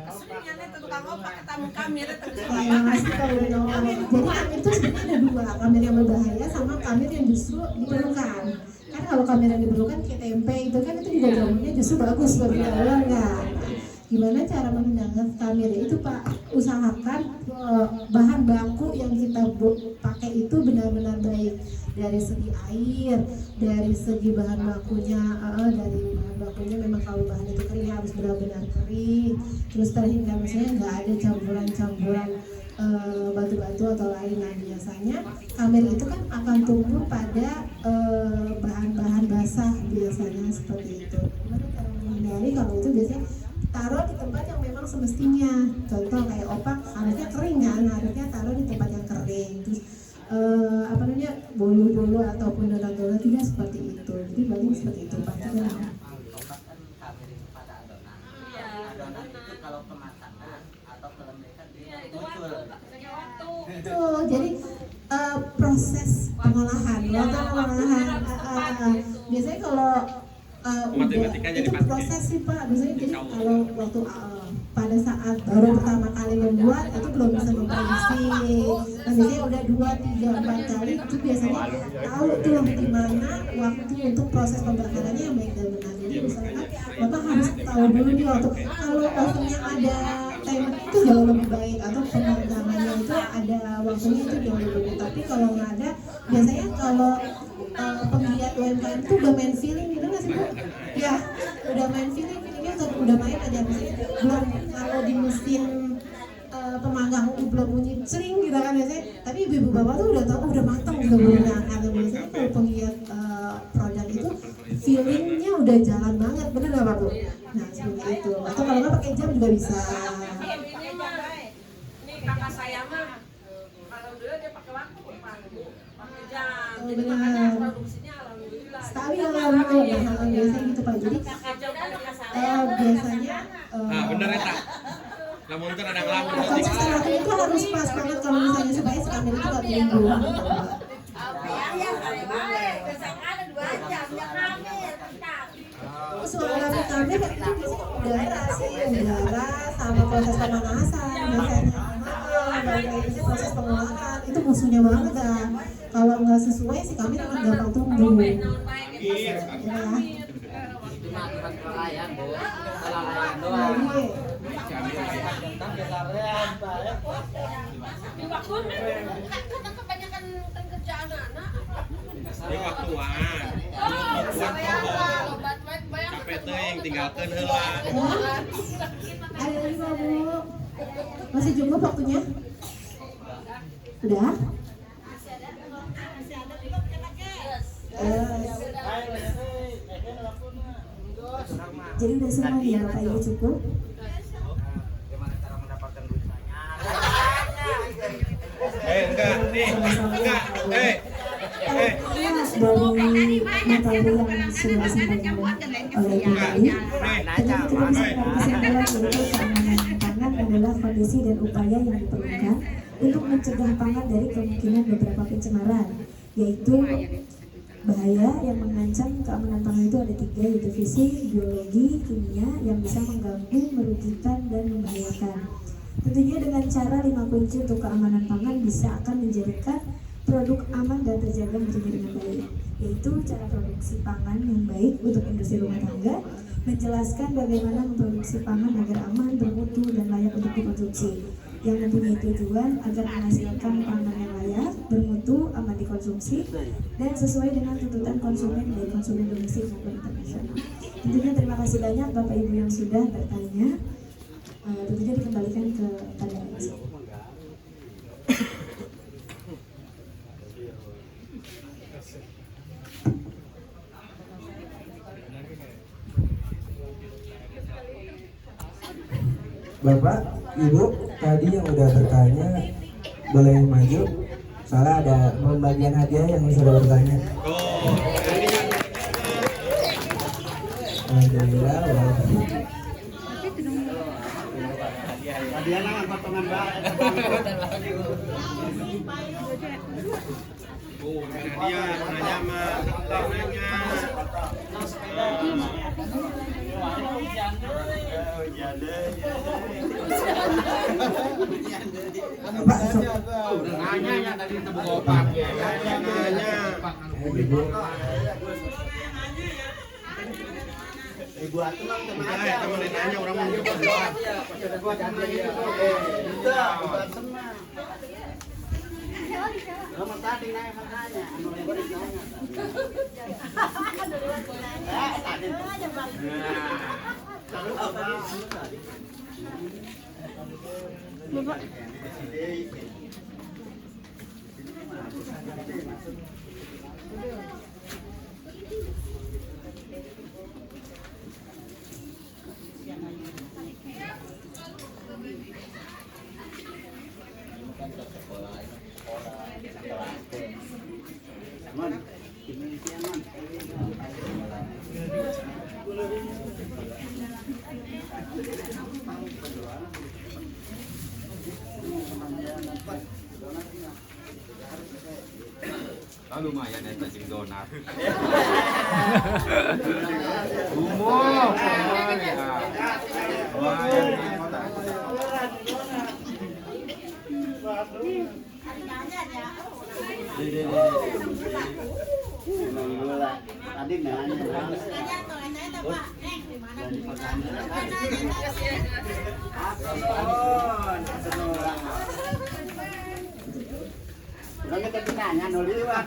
Keseringannya tukang opak ketemu kamir itu Jadi kamir itu sebenarnya ada dua, kamir yang berbahaya sama kamir yang justru diperlukan. Kan kalau kamir yang diperlukan kayak tempe itu kan itu juga jamurnya justru bagus buat dalam kan. Gimana cara menghindari kamir itu Pak? Usahakan bahan baku yang kita pakai itu benar-benar baik, dari segi air, dari segi bahan bakunya, memang kalau bahan itu kering harus benar-benar kering, terus terhindar misalnya nggak ada campuran batu-batu atau lain. Nah biasanya kamir itu kan akan tumbuh pada bahan-bahan basah biasanya seperti itu. Gimana cara menghindari? Kalau itu biasanya taruh di tempat yang memang semestinya. Contoh kayak opak harusnya kering kan, harusnya taruh di tempat yang kering. Terus bolu-bolu ataupun donat-donat tidak seperti itu. Jadi paling seperti itu Pak. Opak kan kamir itu pada adonan. Adonan itu kalau kematangan atau kelembekan dia muncul. Itu jadi proses pengolahan. Biasanya kalau Matematikanya itu dipakai. proses sih Pak. Biasanya jadi kalau waktu pada saat baru pertama kali membuat itu belum bisa memprediksi. Nah biasanya udah 2, 3, 4 kali itu biasanya tahu tuh di mana waktu untuk proses pembakarannya yang baik dan benar. Jadi misalkan Bapak harus tahu dulu nih waktu kalau waktunya ada timer itu jauh lebih baik, atau pemadamannya itu ada waktunya itu jauh lebih baik. Tapi kalau nggak ada, biasanya kalau penggiat UMKM itu udah main feeling gitu nggak sih Bu? Ya, udah main feelingnya udah main aja, misalnya belum kalau di mesin pemanggang belum bunyi cering gitu kan biasanya, tapi ibu bapak tuh udah tahu udah matang gitu bunyinya. Karena biasanya kalau penggiat produk itu feelingnya udah jalan banget, bener nggak Pak Bu? Nah seperti itu. Atau kalau nggak pakai jam juga bisa. Ini kakak saya mah alhamdulillah dia pakai waktu pakai jam. Oh, Jadi benar. makanya produksinya alhamdulillah. Sekali alhamdulillah biasanya gitu Pak. Jadi biasanya Nah, bener ya tak? Namun kan ada ngelamun proses waktu itu harus pas banget kalau misalnya supaya si kamera itu nggak menimbul. Suara kamera itu biasanya udara sama proses pemanasan biasanya. Bagian proses pengolahan itu musuhnya banget kan. Kalau nggak sesuai si kamera akan gampang tumbuh. Iya. Itu mah bukan kelalaian, Bu. Kelalaian doang. Kebanyakan kerjaan anak. Ini waktuan. Capek teh yang tinggalkan heula. Ada lagi Pak Bu? Masih cukup waktunya? Udah? Jadi udah semua nih Bapak Ibu cukup? Gimana cara mendapatkan duit banyak? Enggak. Dari materi materi yang sudah disampaikan oleh Ibu tadi, tentunya kita bisa menarik kesimpulan yaitu keamanan pangan adalah kondisi dan upaya yang diperlukan untuk mencegah pangan dari kemungkinan beberapa pencemaran, yaitu bahaya yang mengancam keamanan pangan itu ada 3, yaitu fisik, biologi, kimia yang bisa mengganggu, merugikan, dan membahayakan. Tentunya dengan cara 5 kunci untuk keamanan pangan bisa akan menjadikan produk aman dan terjaga mutunya dengan baik, yaitu cara produksi pangan yang baik untuk industri rumah tangga, menjelaskan bagaimana memproduksi pangan agar aman, bermutu, dan layak untuk dikonsumsi, yang mempunyai tujuan agar menghasilkan pangan yang layak, bermutu, aman dikonsumsi, dan sesuai dengan tuntutan konsumen dari konsumen domestik maupun internasional. Tentunya terima kasih banyak Bapak Ibu yang sudah bertanya. Tentunya dikembalikan kepada MC. Bapak, Ibu, tadi yang udah bertanya boleh maju. Soalnya ada pembagian hadiah yang sudah bertanya. Alhamdulillah. Hadiah nama potongan bak. Hadiah nanya mah Nanya tadi temu opak ya. Ibu atuh mah teman aja. Teman nanya orang mau juga. Lama tadi naik makanya, anu lebar nanya. Tadi. Bapak. Lumayan ya cacing donat. Umum. Tadi nanya. Udah kita nanya liwat.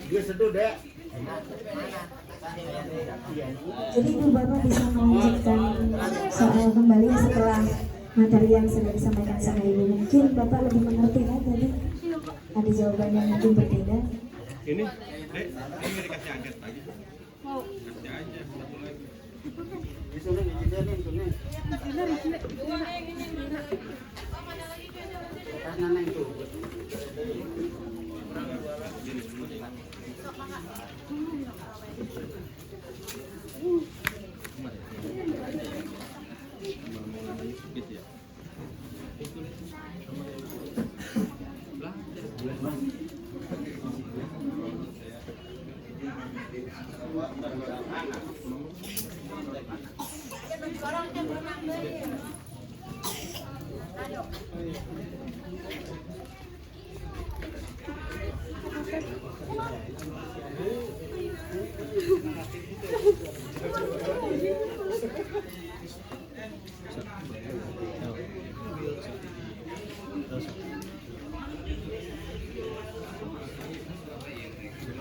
Dia seduh deh. Jadi Ibu Bapak bisa melanjutkan soal kembali setelah materi yang sudah disampaikan sama Ibu. Mungkin Bapak lebih mengerti kan tadi? Ada jawaban yang mungkin berbeda. Ini, Dek, ini dikasih angket lagi. Mau. Kasih aja satu lagi. Di sini, di sini, di sini. Karena itu.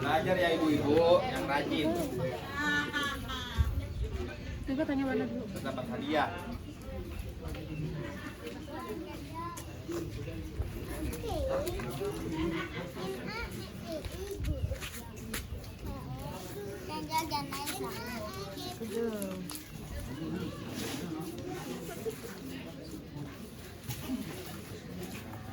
Belajar ya ibu-ibu yang rajin. Coba tanya mana dulu. Dapat hadiah. Jajan naik